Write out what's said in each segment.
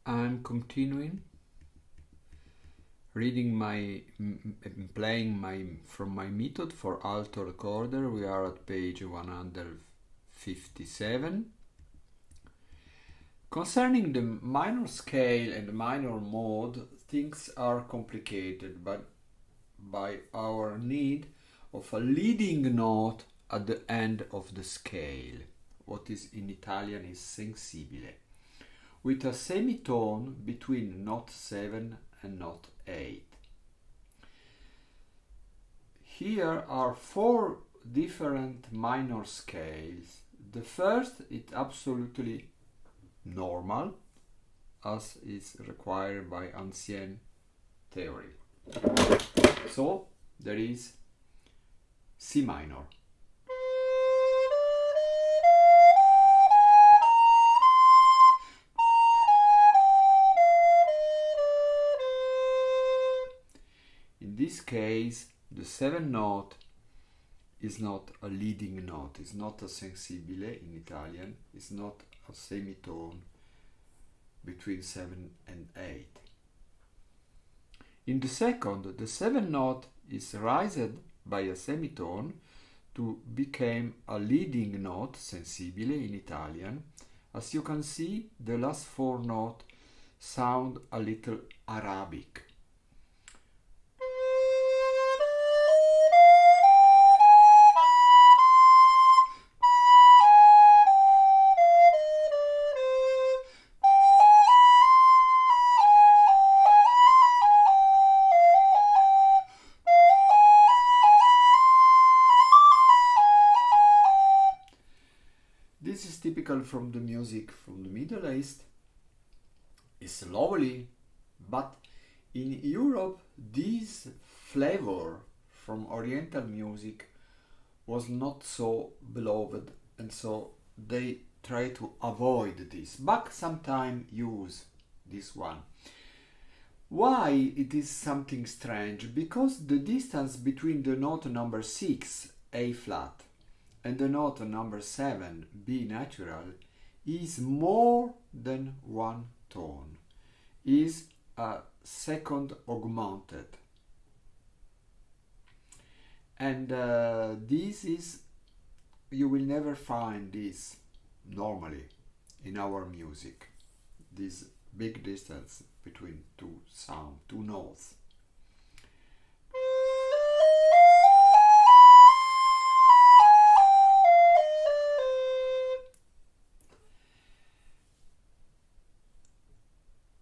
I'm continuing reading playing from my method for alto recorder. We are at page 157. Concerning the minor scale and minor mode, things are complicated, but by our need of a leading note at the end of the scale, what is in Italian is sensibile, with a semitone between note 7 and note 8. Here are 4 different minor scales. The first is absolutely normal, as is required by ancient theory. So there is C minor. In this case, the 7th note is not a leading note, it's not a sensibile in Italian, it's not a semitone between 7 and 8. In the second, the 7th note is raised by a semitone to become a leading note, sensibile in Italian. As you can see, the last 4 notes sound a little Arabic. This is typical from the music from the Middle East. It's lovely, but in Europe this flavor from Oriental music was not so beloved, and so they try to avoid this. Bach sometimes use this one. Why it is something strange? Because the distance between the note number 6, A flat, and the note number 7, B natural, is more than 1 tone, is a second augmented. And this is, you will never find this normally in our music, this big distance between two notes.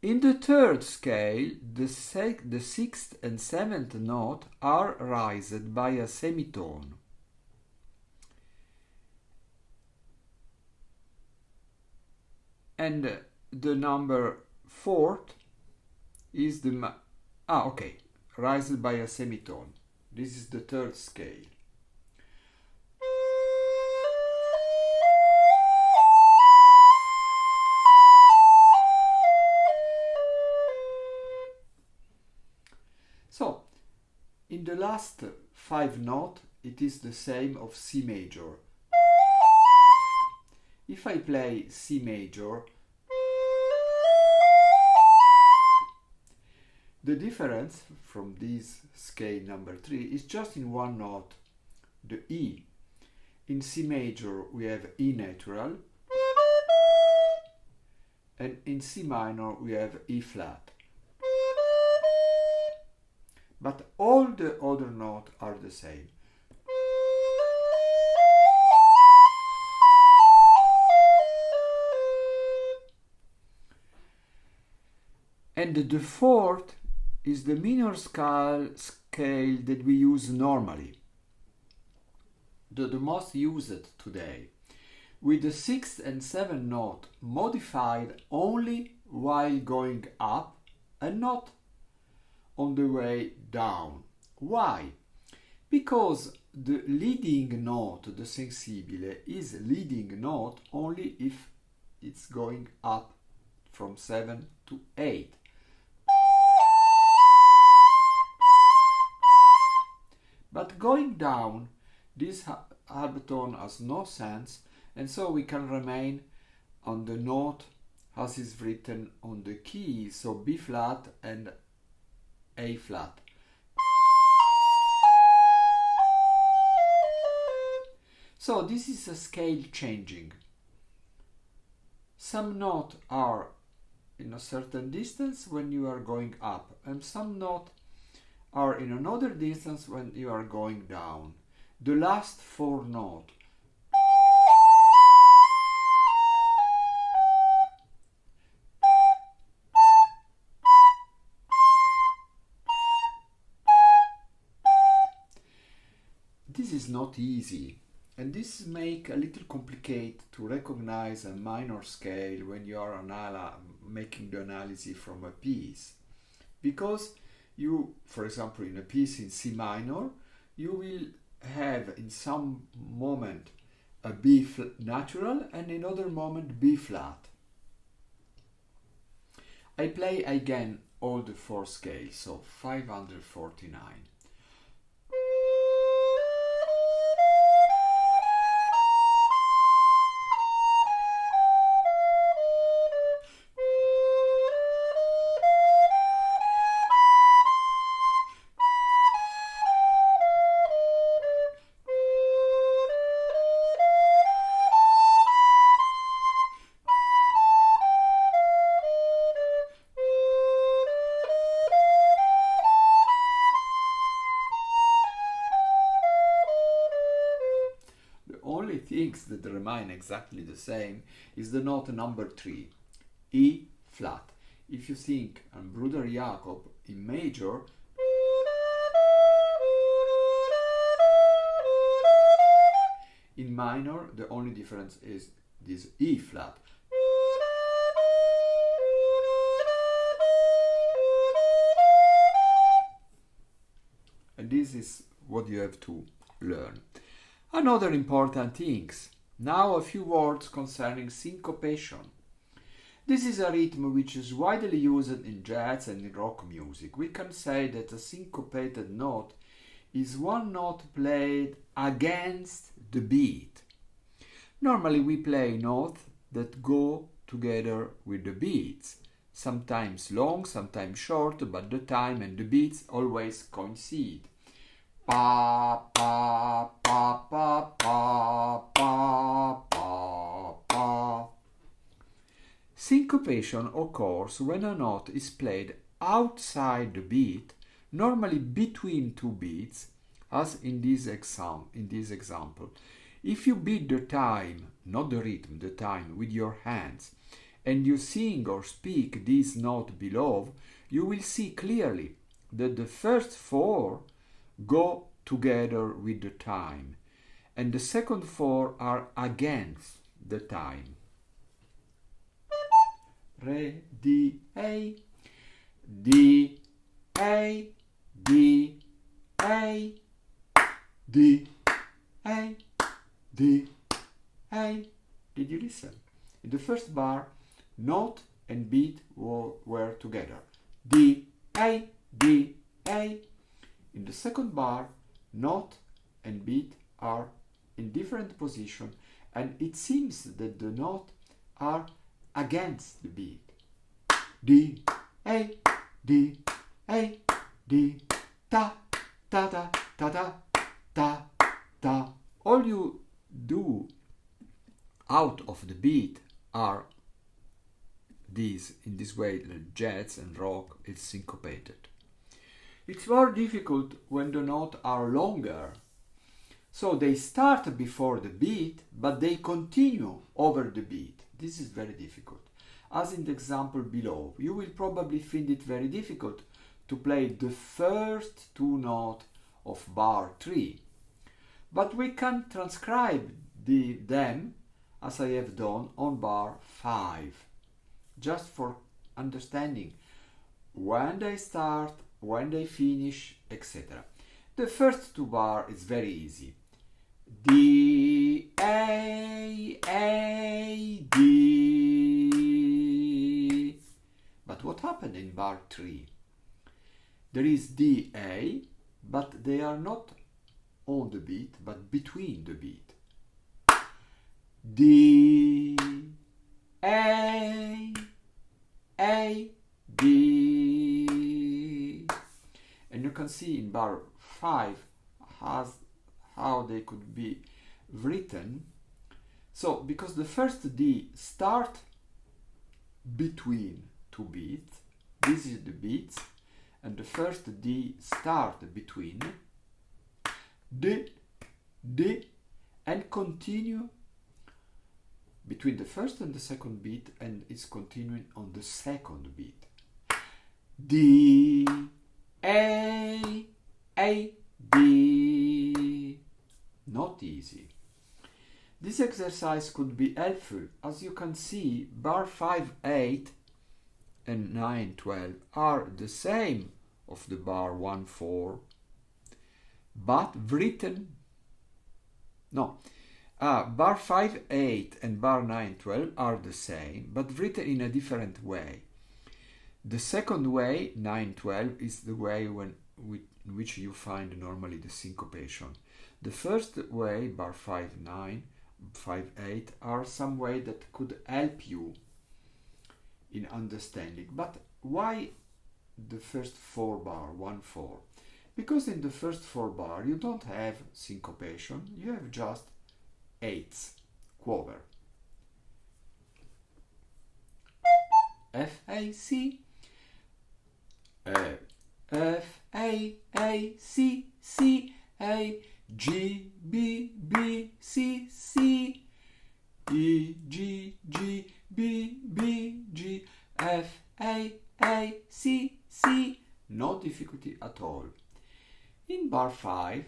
In the third scale, the 6th and 7th note are raised by a semitone. And the number 4th is raised by a semitone. This is the third scale. So, in the last 5 notes, it is the same of C major. If I play C major, the difference from this scale number 3 is just in 1 note, the E. In C major we have E natural, and in C minor we have E flat. But all the other notes are the same. And the 4th is the minor scale that we use normally, the most used today, with the 6th and 7th note modified only while going up and not on the way down. Why? Because the leading note, the sensibile, is leading note only if it's going up from 7 to 8. But going down, this half tone has no sense, and so we can remain on the note as is written on the key, so B flat and A flat. So this is a scale changing. Some notes are in a certain distance when you are going up, and some notes are in another distance when you are going down. The last four notes. This is not easy, and this make a little complicated to recognize a minor scale when you are making the analysis from a piece. Because you, for example, in a piece in C minor, you will have in some moment a B natural and in other moment B flat. I play again all the four scales, so 549. Only things that remain exactly the same is the note number 3, E flat. If you think on Bruder Jacob in major, in minor the only difference is this E flat. And this is what you have to learn. Another important things. Now a few words concerning syncopation. This is a rhythm which is widely used in jazz and in rock music. We can say that a syncopated note is one note played against the beat. Normally we play notes that go together with the beats. Sometimes long, sometimes short, but the time and the beats always coincide. Pa pa pa pa pa pa pa pa. Syncopation occurs when a note is played outside the beat, normally between two beats, as in this example. If you beat the time, not the rhythm, the time with your hands, and you sing or speak this note below, you will see clearly that the first four go together with the time, and the second four are against the time. Re, D, A, D, A, D, A, D, A, D, A. Did you listen? In the first bar, note and beat were together. D, A, D, A. In the second bar, note and beat are in different position, and it seems that the notes are against the beat. D, A, D, A, D, ta, ta, ta, ta, ta, ta, ta. All you do out of the beat are these. In this way, the jazz and rock is syncopated. It's more difficult when the notes are longer. So they start before the beat, but they continue over the beat. This is very difficult. As in the example below, you will probably find it very difficult to play the first two notes of bar 3. But we can transcribe them, as I have done, on bar 5, just for understanding when they start, when they finish, etc. The first two bars is very easy. D, A, D. But what happened in bar 3? There is D, A, but they are not on the beat, but between the beat. D, A, can see in bar 5 how they could be written. So because the first D start between two beats, this is the beats, and the first D start between D, D, and continue between the first and the second beat, and it's continuing on the second beat. D, A, D. Not easy. This exercise could be helpful. As you can see, bar 5, 8 and 9, 12 are the same of the bar 1, 4, but written, bar 5, 8 and bar 9, 12 are the same, but written in a different way. The second way, 9, 12, is the way in which you find normally the syncopation. The first way, bar 5, 9, 5, 8, are some way that could help you in understanding. But why the first 4 bar, 1, 4? Because in the first 4 bar you don't have syncopation, you have just 8ths, quaver. F, A, C, F, A, C, C, A, G, B, B, C, C, E, G, G, B, B, G, F, A, C, C. No difficulty at all. In bar 5,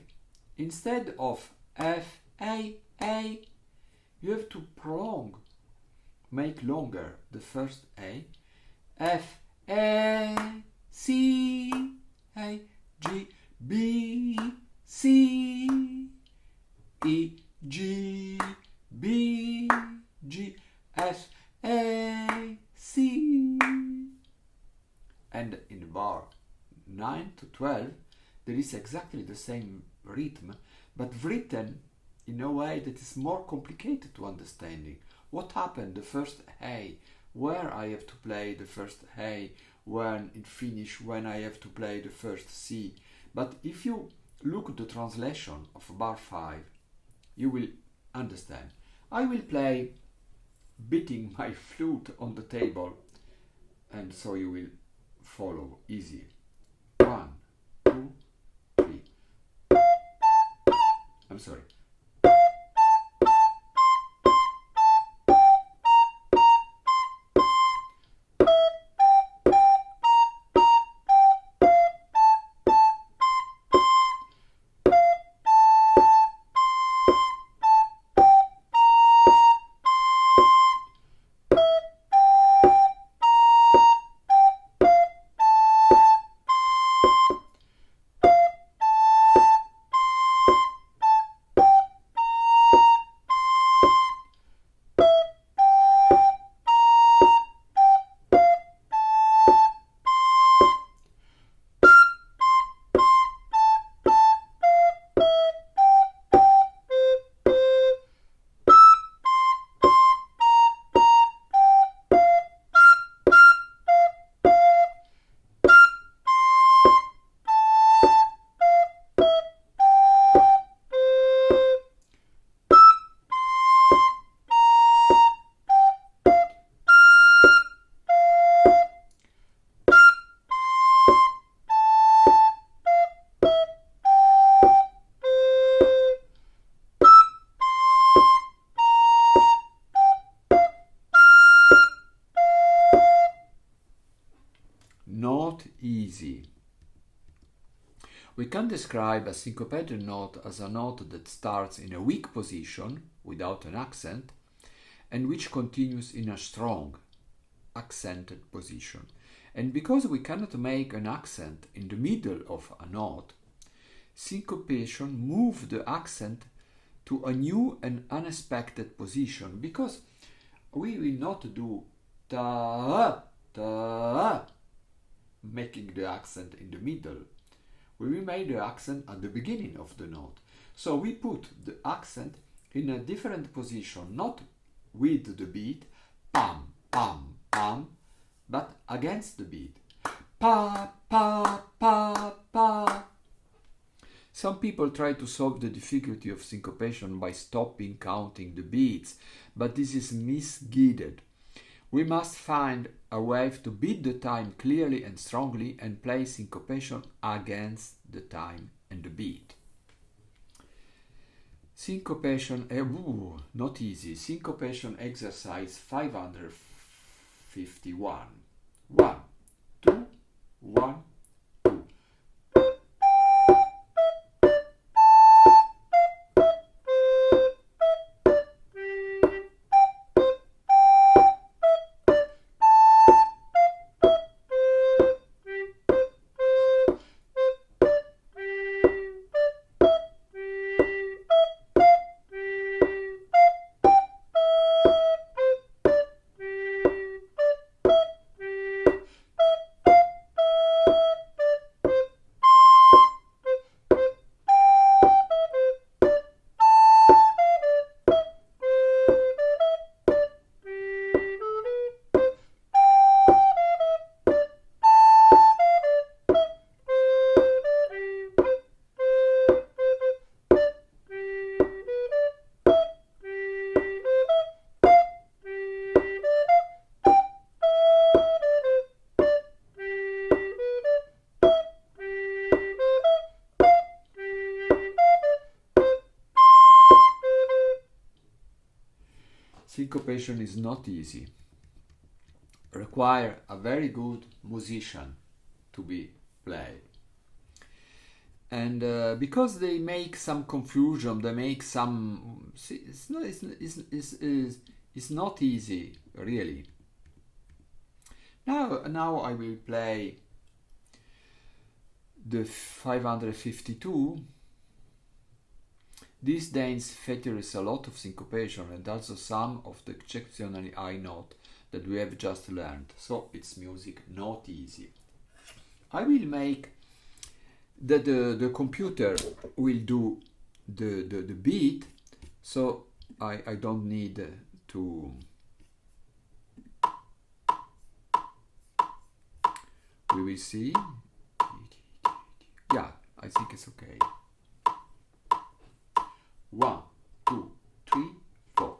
instead of F, A, you have to prolong, make longer the first A. F, A, C, A, G, B, C, E, G, B, G, F, A, C. And in bar 9 to 12, there is exactly the same rhythm, but written in a way that is more complicated to understanding. What happened the first A, where I have to play the first A, when it finish, when I have to play the first C. But if you look at the translation of bar 5, you will understand. I will play beating my flute on the table, and so you will follow easy. 1, 2, 3. I'm sorry. Not easy. We can describe a syncopated note as a note that starts in a weak position without an accent and which continues in a strong accented position. And because we cannot make an accent in the middle of a note, syncopation moves the accent to a new and unexpected position, because we will not do ta, ta, making the accent in the middle. We will make the accent at the beginning of the note. So we put the accent in a different position, not with the beat, pam, pam, pam, but against the beat. pa, pa, pa, pa. Some people try to solve the difficulty of syncopation by stopping counting the beats, but this is misguided. We must find a way to beat the time clearly and strongly and play syncopation against the time and the beat. Syncopation, not easy. Syncopation exercise 551. 1, 2, 1, 2. Syncopation is not easy. Require a very good musician to be played. And because they make some confusion, they make some... It's not easy, really. Now I will play the 552. This dance features a lot of syncopation and also some of the exceptionally high note that we have just learned. So it's music not easy. I will make the computer will do the beat, so I don't need to. We will see. Yeah, I think it's okay. 1, 2, 3, 4.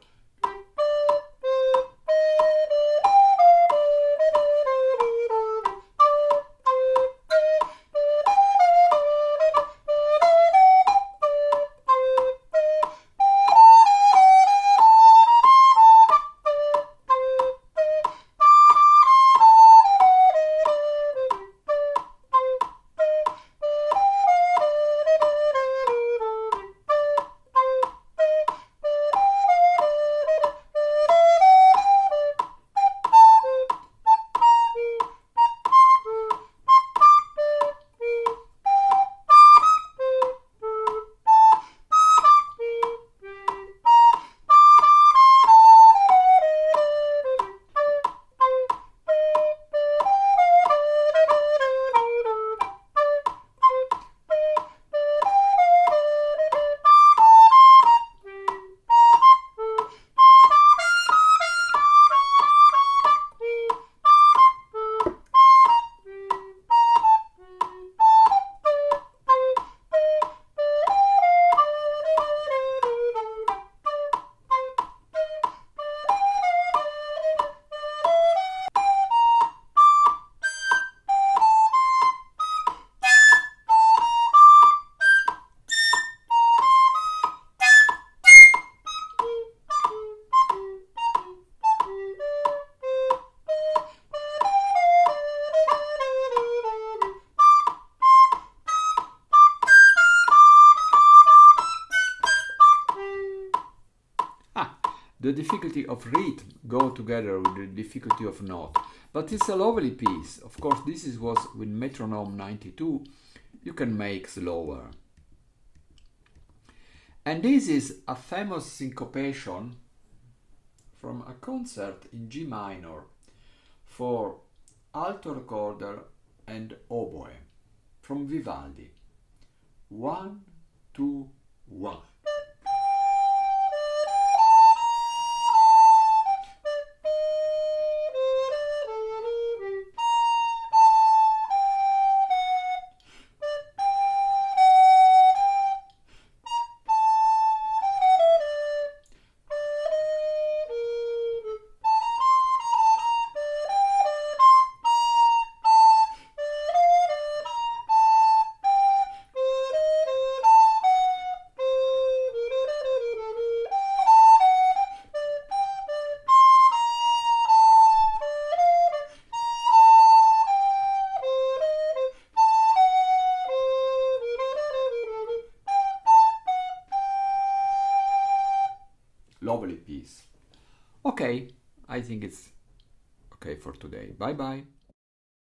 The difficulty of rhythm go together with the difficulty of note. But it's a lovely piece. Of course, this was with metronome 92. You can make slower. And this is a famous syncopation from a concert in G minor for alto recorder and oboe from Vivaldi. 1, 2, 1. lovely piece. Okay, I think it's okay for today. Bye bye.